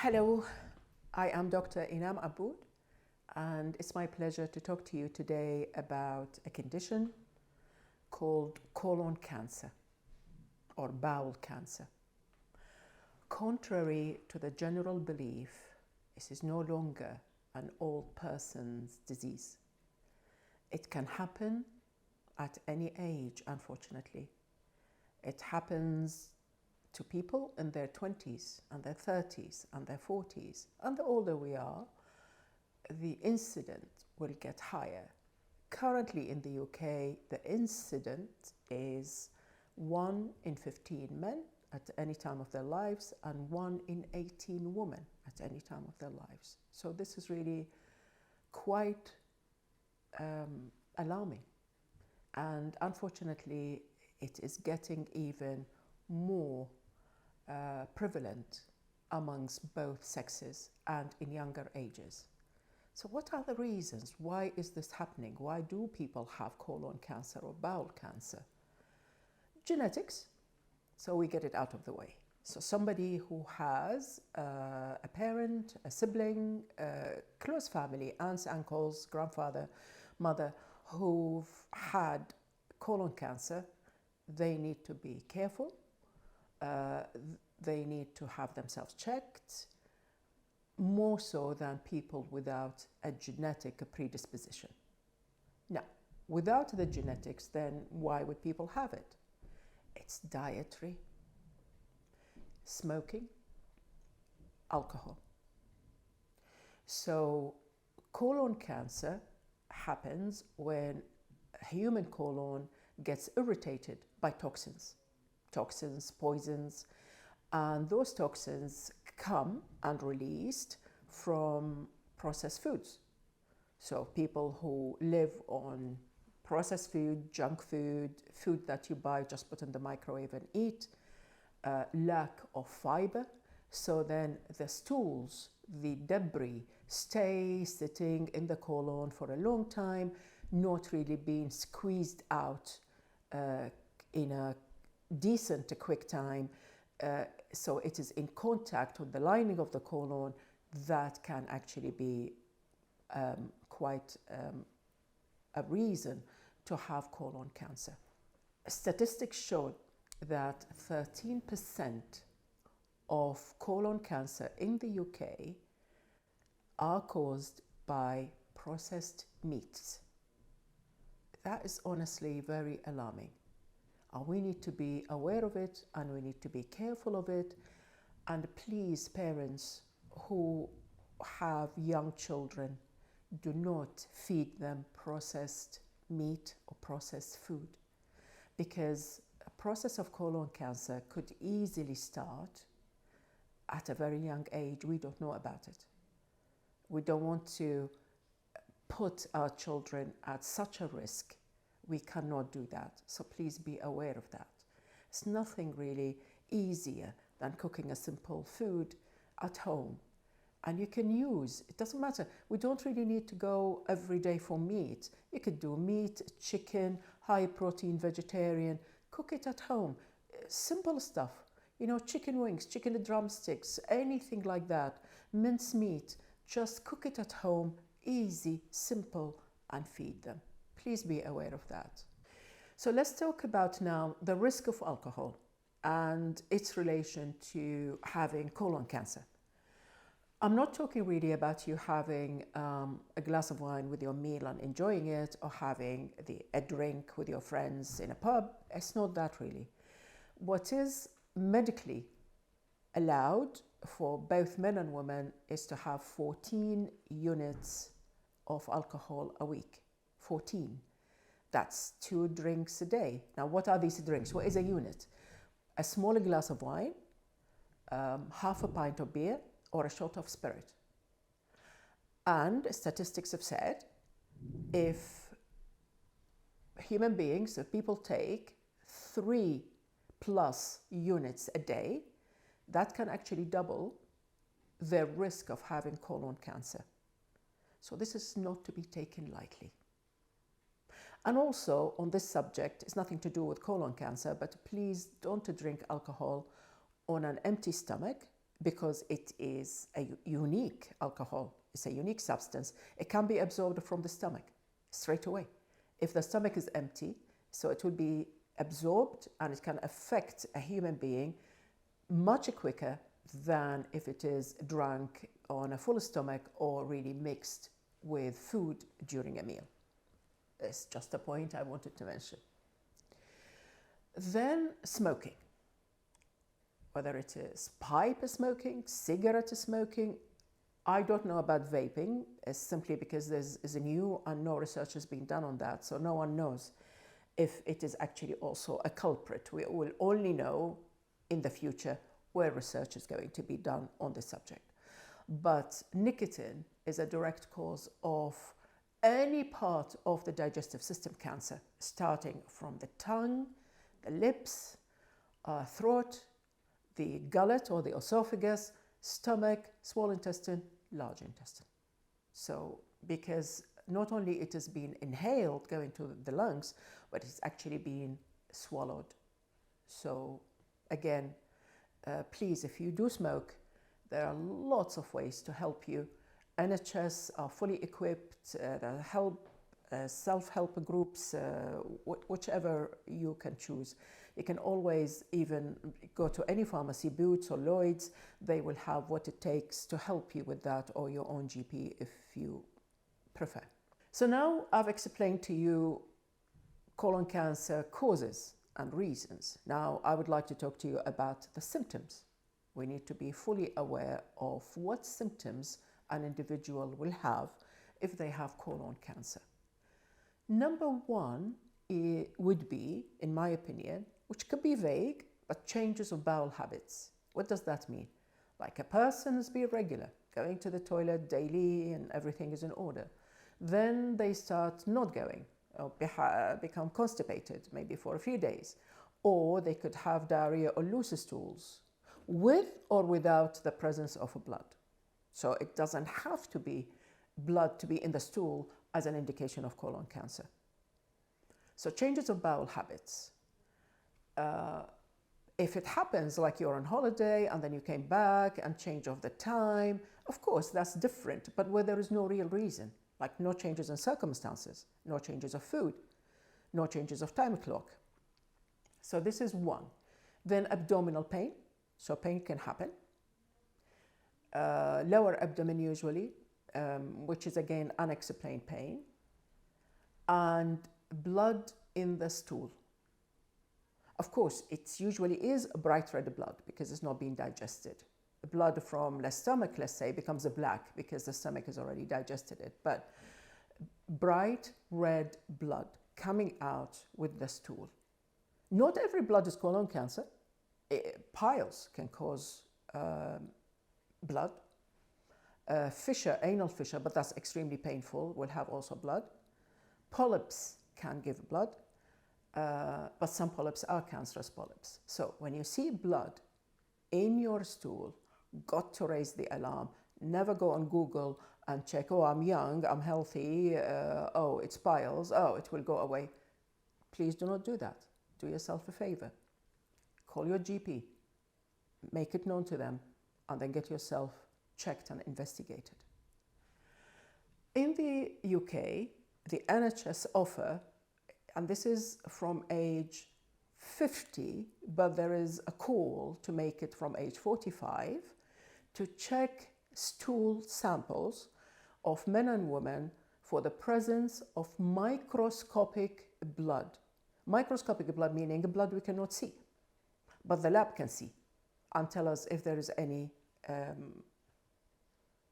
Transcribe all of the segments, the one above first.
Hello, I am Dr. Enam Abood, and it's my pleasure to talk to you today about a condition called colon cancer or bowel cancer. Contrary to the general belief, this is no longer an old person's disease. It can happen at any age, unfortunately. It happens to people in their 20s and their 30s and their 40s. And the older we are, the incident will get higher. Currently in the UK, the incident is 1 in 15 men at any time of their lives and 1 in 18 women at any time of their lives. So this is really quite alarming. And unfortunately, it is getting even more prevalent amongst both sexes and in younger ages. So what are the reasons? Why is this happening? Why do people have colon cancer or bowel cancer? Genetics, so we get it out of the way. So somebody who has a parent, a sibling, a close family, aunts, uncles, grandfather, mother, who've had colon cancer, they need to be careful. They need to have themselves checked, more so than people without a genetic predisposition. Now, without the genetics, then why would people have it? It's dietary, smoking, alcohol. So colon cancer happens when a human colon gets irritated by toxins, poisons, and those toxins come and released from processed foods. So people who live on processed food, junk food, food that you buy, just put in the microwave and eat, lack of fiber. So then the stools, the debris, stay sitting in the colon for a long time, not really being squeezed out in a decent, quick time. So it is in contact with the lining of the colon that can actually be quite a reason to have colon cancer. Statistics show that 13% of colon cancer in the UK are caused by processed meats. That is honestly very alarming. We need to be aware of it and we need to be careful of it. And please, parents who have young children, do not feed them processed meat or processed food, because a process of colon cancer could easily start at a very young age. We don't know about it. We don't want to put our children at such a risk. We cannot do that. So please be aware of that. It's nothing really easier than cooking a simple food at home. And you can use, it doesn't matter, we don't really need to go every day for meat. You could do meat, chicken, high protein, vegetarian, cook it at home. Simple stuff, chicken wings, chicken drumsticks, anything like that, mince meat, just cook it at home, easy, simple, and feed them. Please be aware of that. So let's talk about now the risk of alcohol and its relation to having colon cancer. I'm not talking really about you having a glass of wine with your meal and enjoying it, or having a drink with your friends in a pub. It's not that really. What is medically allowed for both men and women is to have 14 units of alcohol a week. 14. That's 2 drinks a day. Now, what are these drinks? What is a unit? A small glass of wine, half a pint of beer, or a shot of spirit. And statistics have said if human beings, if people take 3+ units a day, that can actually double their risk of having colon cancer. So this is not to be taken lightly. And also on this subject, it's nothing to do with colon cancer, but please don't drink alcohol on an empty stomach because it is a unique alcohol. It's a unique substance. It can be absorbed from the stomach straight away. If the stomach is empty, so it will be absorbed and it can affect a human being much quicker than if it is drunk on a full stomach or really mixed with food during a meal. It's just a point I wanted to mention. Then smoking. Whether it is pipe smoking, cigarette smoking, I don't know about vaping, simply because there's a new and no research has been done on that, so no one knows if it is actually also a culprit. We will only know in the future where research is going to be done on the subject. But nicotine is a direct cause of any part of the digestive system cancer, starting from the tongue, the lips, throat, the gullet or the esophagus, stomach, small intestine, large intestine. So because not only it has been inhaled going to the lungs, but it's actually been swallowed. So again, please, if you do smoke, there are lots of ways to help you. NHS are fully equipped, there are self-help groups, whichever you can choose. You can always even go to any pharmacy, Boots or Lloyd's. They will have what it takes to help you with that, or your own GP if you prefer. So now I've explained to you colon cancer causes and reasons. Now I would like to talk to you about the symptoms. We need to be fully aware of what symptoms an individual will have if they have colon cancer. Number one would be, in my opinion, which could be vague, but changes of bowel habits. What does that mean? Like a person is being regular, going to the toilet daily and everything is in order. Then they start not going, or become constipated, maybe for a few days. Or they could have diarrhea or loose stools, with or without the presence of blood. So it doesn't have to be blood to be in the stool as an indication of colon cancer. So changes of bowel habits. If it happens like you're on holiday and then you came back and change of the time, of course that's different, but where there is no real reason, like no changes in circumstances, no changes of food, no changes of time clock. So this is one. Then abdominal pain, so pain can happen. Lower abdomen usually, which is again unexplained pain, and blood in the stool. Of course, it usually is bright red blood because it's not being digested. Blood from the stomach, let's say, becomes black because the stomach has already digested it. But bright red blood coming out with the stool. Not every blood is colon cancer. Piles can cause blood. Fissure, anal fissure, but that's extremely painful, will have also blood. Polyps can give blood. But some polyps are cancerous polyps. So when you see blood in your stool, got to raise the alarm. Never go on Google and check, oh, I'm young, I'm healthy, oh, it's piles, oh, it will go away. Please do not do that. Do yourself a favor. Call your GP, make it known to them, and then get yourself checked and investigated. In the UK, the NHS offer, and this is from age 50, but there is a call to make it from age 45, to check stool samples of men and women for the presence of microscopic blood. Microscopic blood meaning blood we cannot see, but the lab can see and tell us if there is any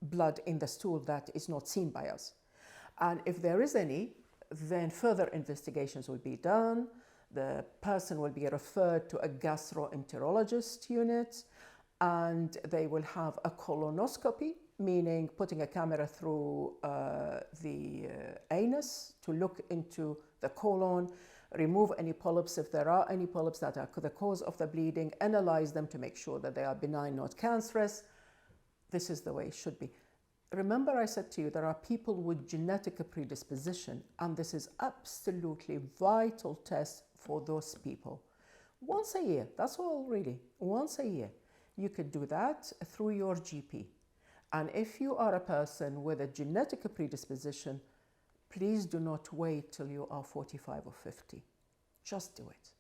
blood in the stool that is not seen by us. And if there is any, then further investigations will be done. The person will be referred to a gastroenterologist unit, and they will have a colonoscopy, meaning putting a camera through the anus to look into the colon, remove any polyps if there are any polyps that are the cause of the bleeding, analyze them to make sure that they are benign, not cancerous. This is the way it should be. Remember I said to you, there are people with genetic predisposition, and this is absolutely vital test for those people. Once a year, that's all really, once a year. you could do that through your GP. And if you are a person with a genetic predisposition, please do not wait till you are 45 or 50. Just do it.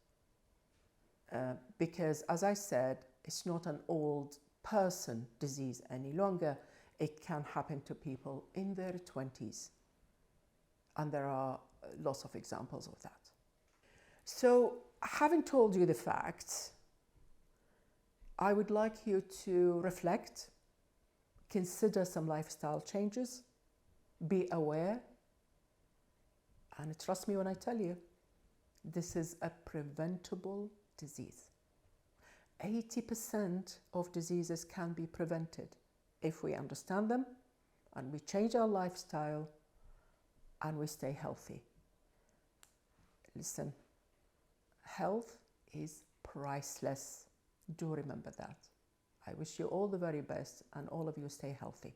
Because, as I said, it's not an old person disease any longer. It can happen to people in their 20s. And there are lots of examples of that. So, having told you the facts, I would like you to reflect, consider some lifestyle changes, be aware, and trust me when I tell you, this is a preventable disease. 80% of diseases can be prevented if we understand them and we change our lifestyle and we stay healthy. Listen, health is priceless. Do remember that. I wish you all the very best and all of you stay healthy.